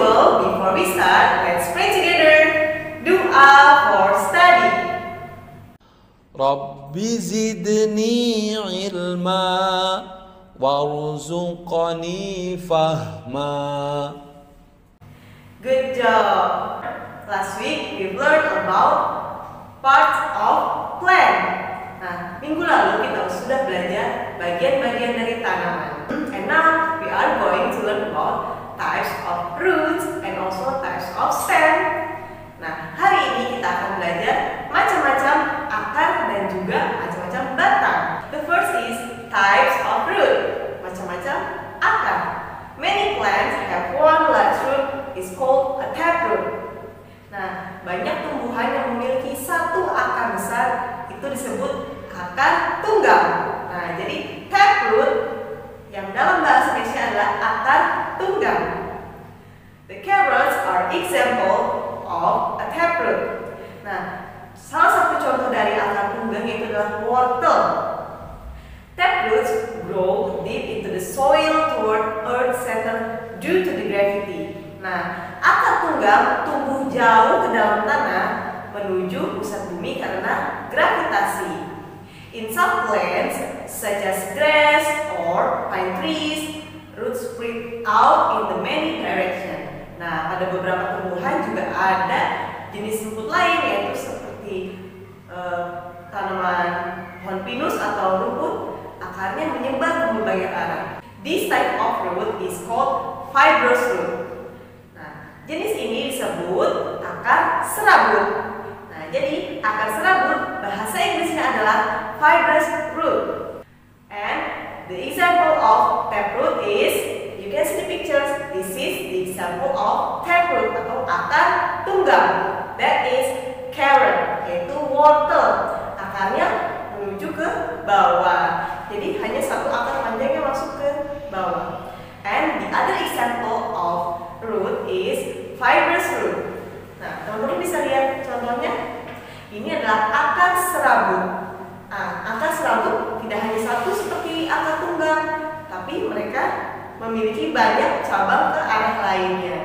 usual, before we start, let's pray together. Doa for study. Rabbi zidni ilma warzuqni fahma. Good job. Last week we learned about parts of plant. Nah, minggu lalu kita sudah belajar bagian-bagian dari tanaman. And now we are going to learn about types of roots and also types of stem. Nah, hari ini kita akan belajar macam-macam akar dan juga macam-macam batang. The first is types of root. Macam-macam akar. Many plants have one large root is called a taproot. Nah, banyak tumbuhan yang memiliki satu akar besar itu disebut akar tunggal. Nah, jadi taproot yang dalam bahasa Indonesia adalah akar tunggal. The carrots are example of a taproot. Nah, salah satu contoh dari akar tunggal yaitu adalah wortel. Taproots grow deep into the soil toward Earth's center due to the gravity. Nah, akar tunggal tumbuh jauh ke dalam tanah menuju pusat bumi karena gravitasi. In some plants, such as grass or pine trees, roots spread out in the many directions. Nah, pada beberapa tumbuhan juga ada jenis rumput lain yaitu seperti tanaman pohon pinus atau rumput akarnya menyebar ke berbagai arah. This type of root is called fibrous root. Nah, jenis ini disebut akar serabut. Nah, jadi akar serabut bahasa Inggrisnya adalah fibrous root. And the example of taproot is, you can see the pictures. This is the example of taproot atau akar tunggal. That is carrot, yaitu wortel. Akarnya menuju ke bawah. Jadi hanya satu akar panjang yang masuk ke bawah. And the other example of root is fibrous root. Nah, teman-teman bisa lihat contohnya. Ini adalah akar serabut. Nah, akar serabut tidak hanya satu seperti akar tunggal, tapi mereka memiliki banyak cabang ke arah lainnya.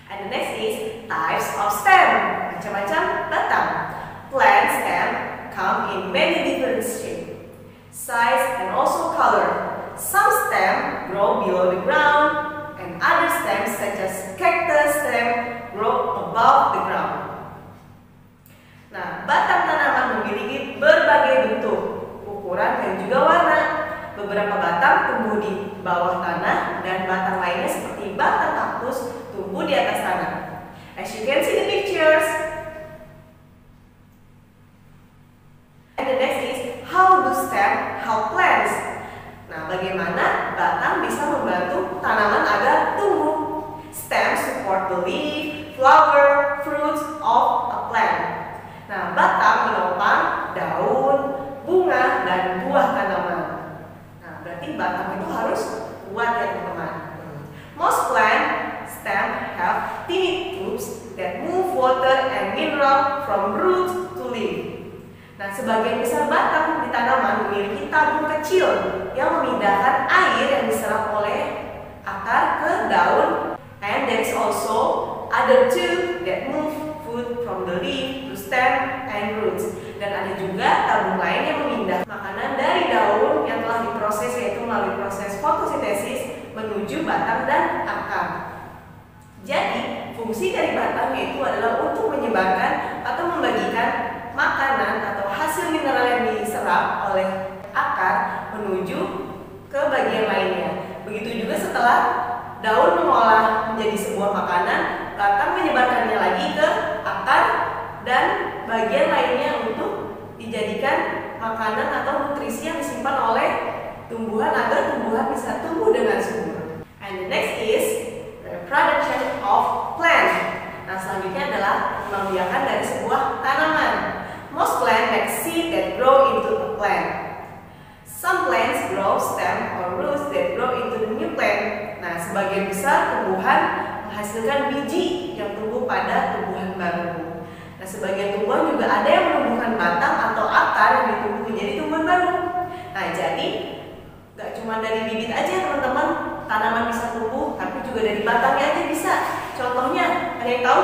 And the next is types of stem. Macam-macam batang. Plant stem come in many different shapes, size, and also color. Some stem grow below the ground, and other stems such as cactus stem grow above the ground. Nah, batang tanaman memiliki berbagai bentuk, ukuran, dan juga warna. Beberapa batang tumbuh di bawah tanah dan batang lainnya seperti batang kaktus tumbuh di atas tanah. As you can see the pictures. And the next is how do stem help plants? Nah, bagaimana batang bisa membantu tanaman agar tumbuh? Stem support the leaf, flower, fruits of a plant. Nah, batang menopang daun, bunga, dan buah tanaman. Nah, berarti batang itu harus kuat ya teman-teman. Most plant stem have tiny tubes that move water and mineral from root to leaf. Nah, sebagian besar batang di tanaman memiliki tabung kecil yang memindahkan air yang diserap oleh akar ke daun. And there is also other tube that move food from the leaf to stem and roots. Dan ada juga tabung lain yang memindah makanan dari daun yang telah diproses yaitu melalui proses fotosintesis menuju batang dan akar. Jadi, fungsi dari batang yaitu adalah untuk menyebarkan atau membagikan makanan atau hasil mineral yang diserap oleh akar menuju ke bagian lainnya. Begitu juga setelah daun mengolah menjadi sebuah makanan, batang menyebarkannya lagi ke akar dan bagian lainnya untuk dijadikan makanan atau nutrisi yang disimpan oleh tumbuhan agar tumbuhan bisa tumbuh dengan subur. And the next is reproduction of plant. Nah, selanjutnya adalah pembiakan dari sebuah tanaman. Most plants lack seed that grow into a plant. Some plants grow stem or roots that grow into the new plant. Nah, sebagian besar tumbuhan menghasilkan biji yang tumbuh pada tumbuhan baru. Nah, sebagian tumbuhan juga ada yang menumbuhkan batang atau akar yang ditumbuh menjadi tumbuhan baru. Nah, jadi gak cuma dari bibit aja teman-teman tanaman bisa tumbuh, tapi juga dari batangnya aja bisa. Contoh tahu?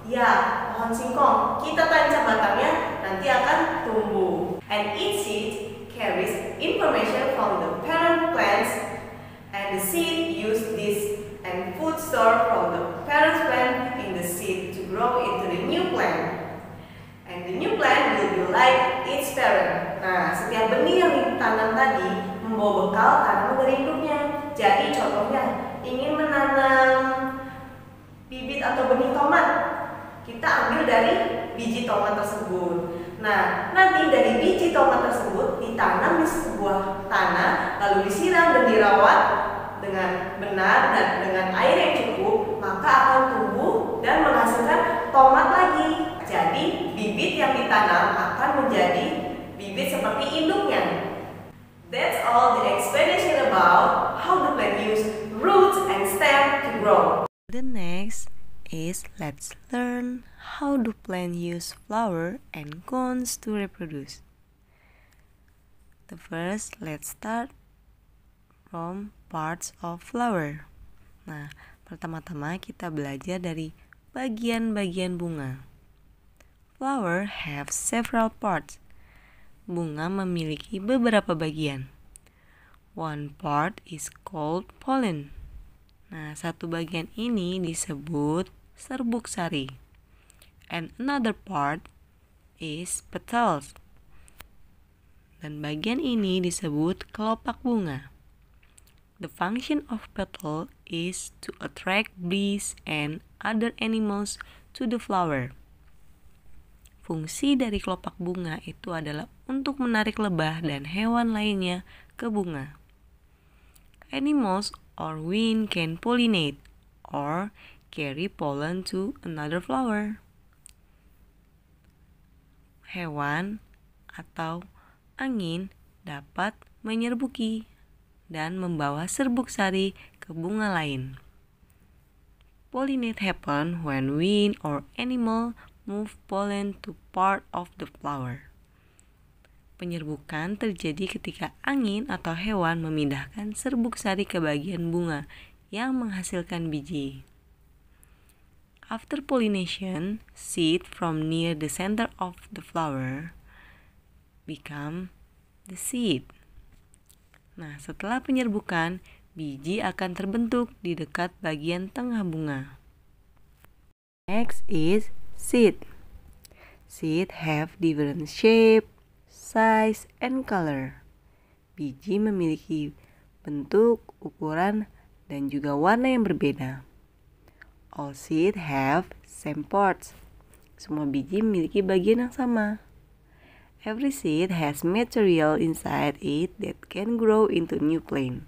Ya, pohon singkong. Kita tancap batangnya, nanti akan tumbuh. And each seed carries information from the parent plants, and the seed use this and food stored from the parent plant in the seed to grow into the new plant. And the new plant will be like its parent. Nah, setiap benih yang ditanam tadi membawa bekal tanaman dari induknya. Jadi contohnya, ingin menanam bibit atau benih tomat, kita ambil dari biji tomat tersebut. Nah, nanti dari biji tomat tersebut ditanam di sebuah tanah, lalu disiram dan dirawat dengan benar dan dengan air yang cukup, maka akan tumbuh dan menghasilkan tomat lagi. Jadi, bibit yang ditanam akan menjadi bibit seperti induknya. That's all the explanation about how the plant use roots and stem to grow. The next is let's learn how do plants use flower and cones to reproduce. The first, let's start from parts of flower. Nah, pertama-tama kita belajar dari bagian-bagian bunga. Flower have several parts. Bunga memiliki beberapa bagian. One part is called pollen. Nah, satu bagian ini disebut serbuk sari. And another part is petals. Dan bagian ini disebut kelopak bunga. The function of petal is to attract bees and other animals to the flower. Fungsi dari kelopak bunga itu adalah untuk menarik lebah dan hewan lainnya ke bunga. Animals or wind can pollinate or carry pollen to another flower. Hewan atau angin dapat menyerbuki dan membawa serbuk sari ke bunga lain. Pollinate happen when wind or animal move pollen to part of the flower. Penyerbukan terjadi ketika angin atau hewan memindahkan serbuk sari ke bagian bunga yang menghasilkan biji. After pollination, seed from near the center of the flower become the seed. Nah, setelah penyerbukan, biji akan terbentuk di dekat bagian tengah bunga. Next is seed. Seed have different shape, size, and color. Biji memiliki bentuk, ukuran, dan juga warna yang berbeda. All seed have same parts. Semua biji memiliki bagian yang sama. Every seed has material inside it that can grow into new plant.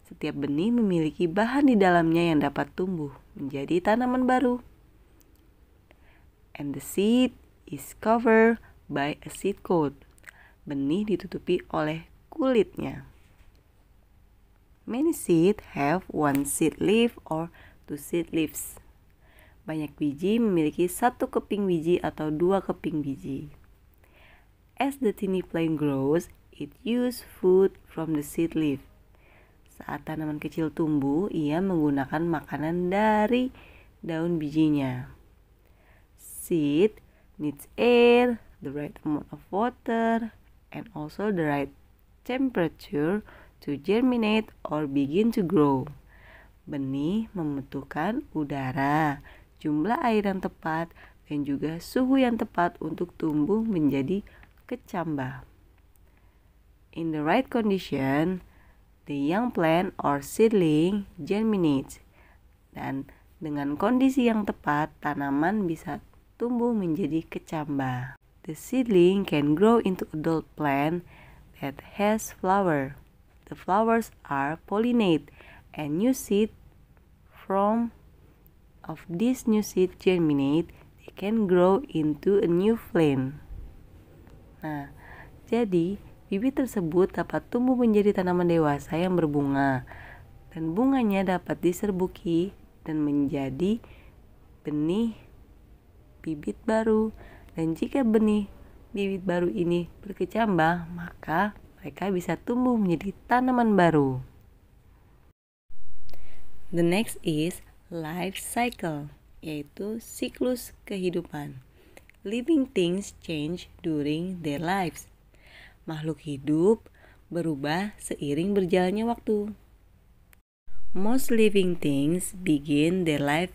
Setiap benih memiliki bahan di dalamnya yang dapat tumbuh menjadi tanaman baru. And the seed is covered by a seed coat. Benih ditutupi oleh kulitnya. Many seed have one seed leaf or two seed leaves. Banyak biji memiliki satu keping biji atau dua keping biji. As the tiny plant grows, it use food from the seed leaf. Saat tanaman kecil tumbuh, ia menggunakan makanan dari daun bijinya. Seed needs air, the right amount of water, and also the right temperature to germinate or begin to grow. Benih membutuhkan udara, jumlah air yang tepat, dan juga suhu yang tepat untuk tumbuh menjadi kecambah. In the right condition, the young plant or seedling germinates. Dan dengan kondisi yang tepat, tanaman bisa tumbuh menjadi kecambah. The seedling can grow into adult plant that has flower. The flowers are pollinate and new seed from of this new seed germinate. They can grow into a new plant. Nah, jadi bibit tersebut dapat tumbuh menjadi tanaman dewasa yang berbunga dan bunganya dapat diserbuki dan menjadi benih bibit baru, dan jika benih bibit baru ini berkecambah, maka mereka bisa tumbuh menjadi tanaman baru. The next is life cycle. yaitu siklus kehidupan. Living things change during their lives. Makhluk hidup berubah seiring berjalannya waktu. Most living things begin their life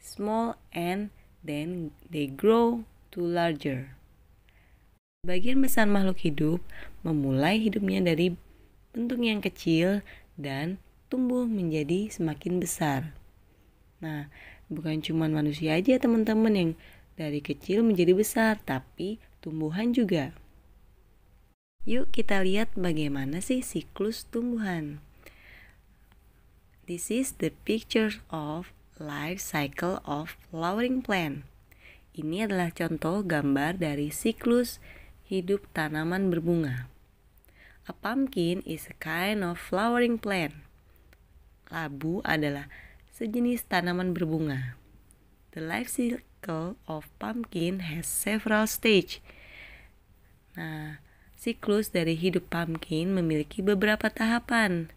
small and then they grow to larger. Sebagian besar makhluk hidup memulai hidupnya dari bentuk yang kecil dan tumbuh menjadi semakin besar. Nah, bukan cuma manusia aja teman-teman yang dari kecil menjadi besar, tapi tumbuhan juga. Yuk kita lihat bagaimana sih siklus tumbuhan. This is the picture of life cycle of flowering plant. Ini adalah contoh gambar dari siklus hidup tanaman berbunga. A pumpkin is a kind of flowering plant. Labu adalah sejenis tanaman berbunga. The life cycle of pumpkin has several stages. Nah, siklus dari hidup pumpkin memiliki beberapa tahapan,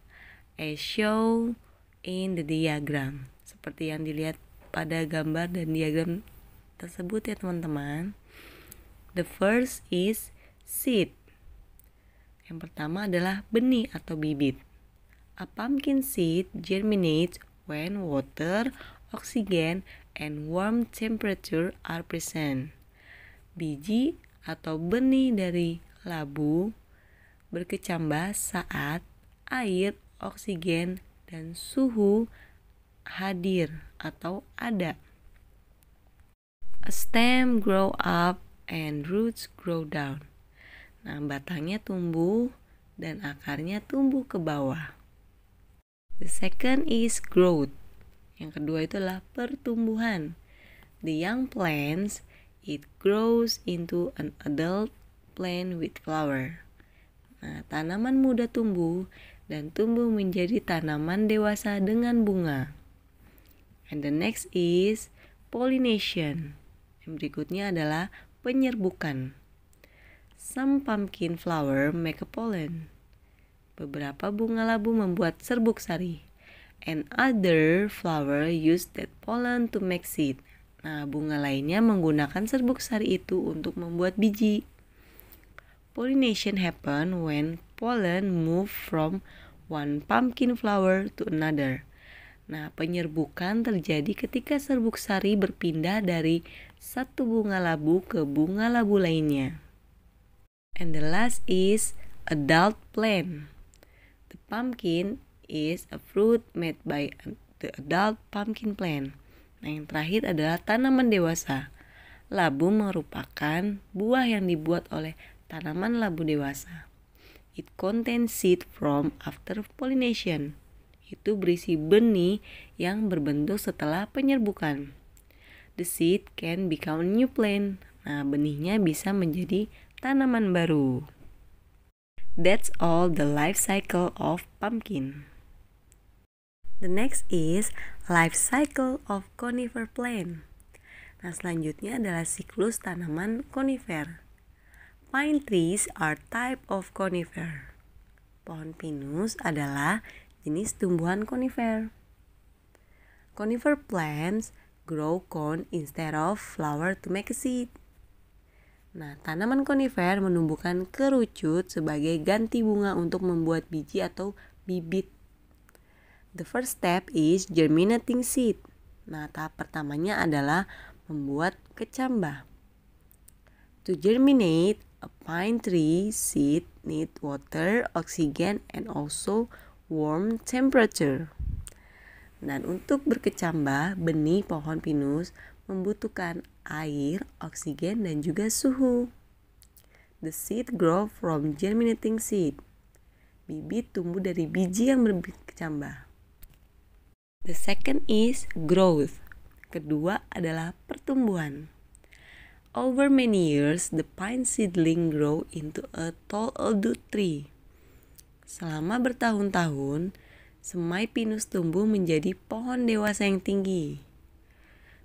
as shown in the diagram. Seperti yang dilihat pada gambar dan diagram tersebut ya teman-teman. The first is seed. Yang pertama adalah benih atau bibit. A pumpkin seed germinates when water, oxygen, and warm temperature are present. Biji atau benih dari labu berkecambah saat air, oksigen, dan suhu hadir atau ada. A stem grow up and roots grow down. Nah, batangnya tumbuh dan akarnya tumbuh ke bawah. The second is growth. Yang kedua itu adalah pertumbuhan. The young plants, it grows into an adult plant with flower. Nah, tanaman muda tumbuh dan tumbuh menjadi tanaman dewasa dengan bunga. And the next is pollination. Yang berikutnya adalah penyerbukan. Some pumpkin flower make a pollen. Beberapa bunga labu membuat serbuk sari. And other flower use that pollen to make seed. Nah, bunga lainnya menggunakan serbuk sari itu untuk membuat biji. Pollination happen when pollen move from one pumpkin flower to another. Nah, penyerbukan terjadi ketika serbuk sari berpindah dari satu bunga labu ke bunga labu lainnya. And the last is adult plant. The pumpkin is a fruit made by the adult pumpkin plant. Nah, yang terakhir adalah tanaman dewasa. Labu merupakan buah yang dibuat oleh tanaman labu dewasa. It contains seed from after pollination. Itu berisi benih yang berbentuk setelah penyerbukan. The seed can become a new plant. Nah, benihnya bisa menjadi tanaman baru. That's all the life cycle of pumpkin. The next is life cycle of conifer plant. Nah, selanjutnya adalah siklus tanaman conifer. Pine trees are type of conifer. Pohon pinus adalah jenis tumbuhan conifer. Conifer plants grow corn instead of flower to make a seed. Nah, tanaman conifer menumbuhkan kerucut sebagai ganti bunga untuk membuat biji atau bibit. The first step is germinating seed. Nah, tahap pertamanya adalah membuat kecambah. To germinate, a pine tree seed need water, oxygen, and also warm temperature. Dan untuk berkecambah, benih pohon pinus membutuhkan air, oksigen, dan juga suhu. The seed grow from germinating seed. Bibit tumbuh dari biji yang berkecambah. The second is growth. Kedua adalah pertumbuhan. Over many years, the pine seedling grow into a tall adult tree. Selama bertahun-tahun, semai pinus tumbuh menjadi pohon dewasa yang tinggi.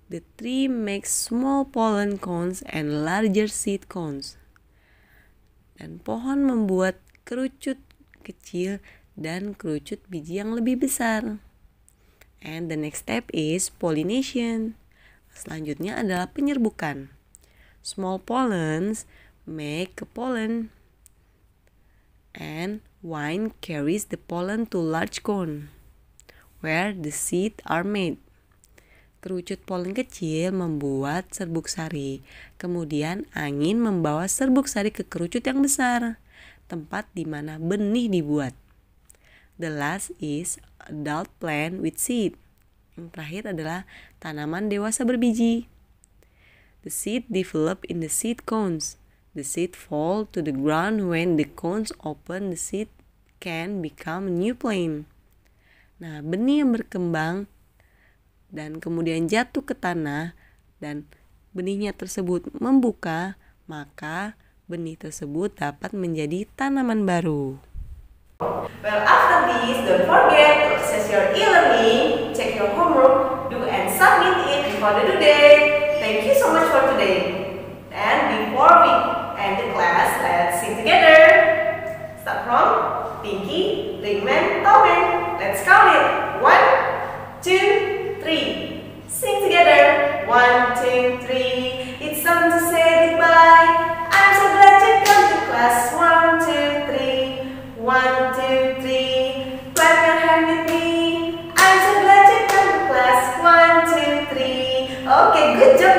The tree makes small pollen cones and larger seed cones. Dan pohon membuat kerucut kecil dan kerucut biji yang lebih besar. And the next step is pollination. Selanjutnya adalah penyerbukan. Small pollens make a pollen, and wine carries the pollen to large cone, where the seeds are made. Kerucut polen kecil membuat serbuk sari. Kemudian angin membawa serbuk sari ke kerucut yang besar, tempat di mana benih dibuat. The last is adult plant with seed. Yang terakhir adalah tanaman dewasa berbiji. The seed develop in the seed cones. The seed fall to the ground when the cones open. The seed can become a new plant. Nah, benih yang berkembang dan kemudian jatuh ke tanah dan benihnya tersebut membuka, maka benih tersebut dapat menjadi tanaman baru. Well, after this, don't forget to access your e-learning, check your homework, do and submit it before the due date. Thank you so much for today. And before we end the class, let's sing together. Start from Pinky, Ringman, Tauben. Let's count it. 1, 2, 3. Sing together. 1, 2, 3. It's time to say goodbye. I'm so glad you come to class. 1, 2, 3. 1, 2, 3. Clap your hand with me. I'm so glad you come to class. 1, 2, 3. Okay, good job,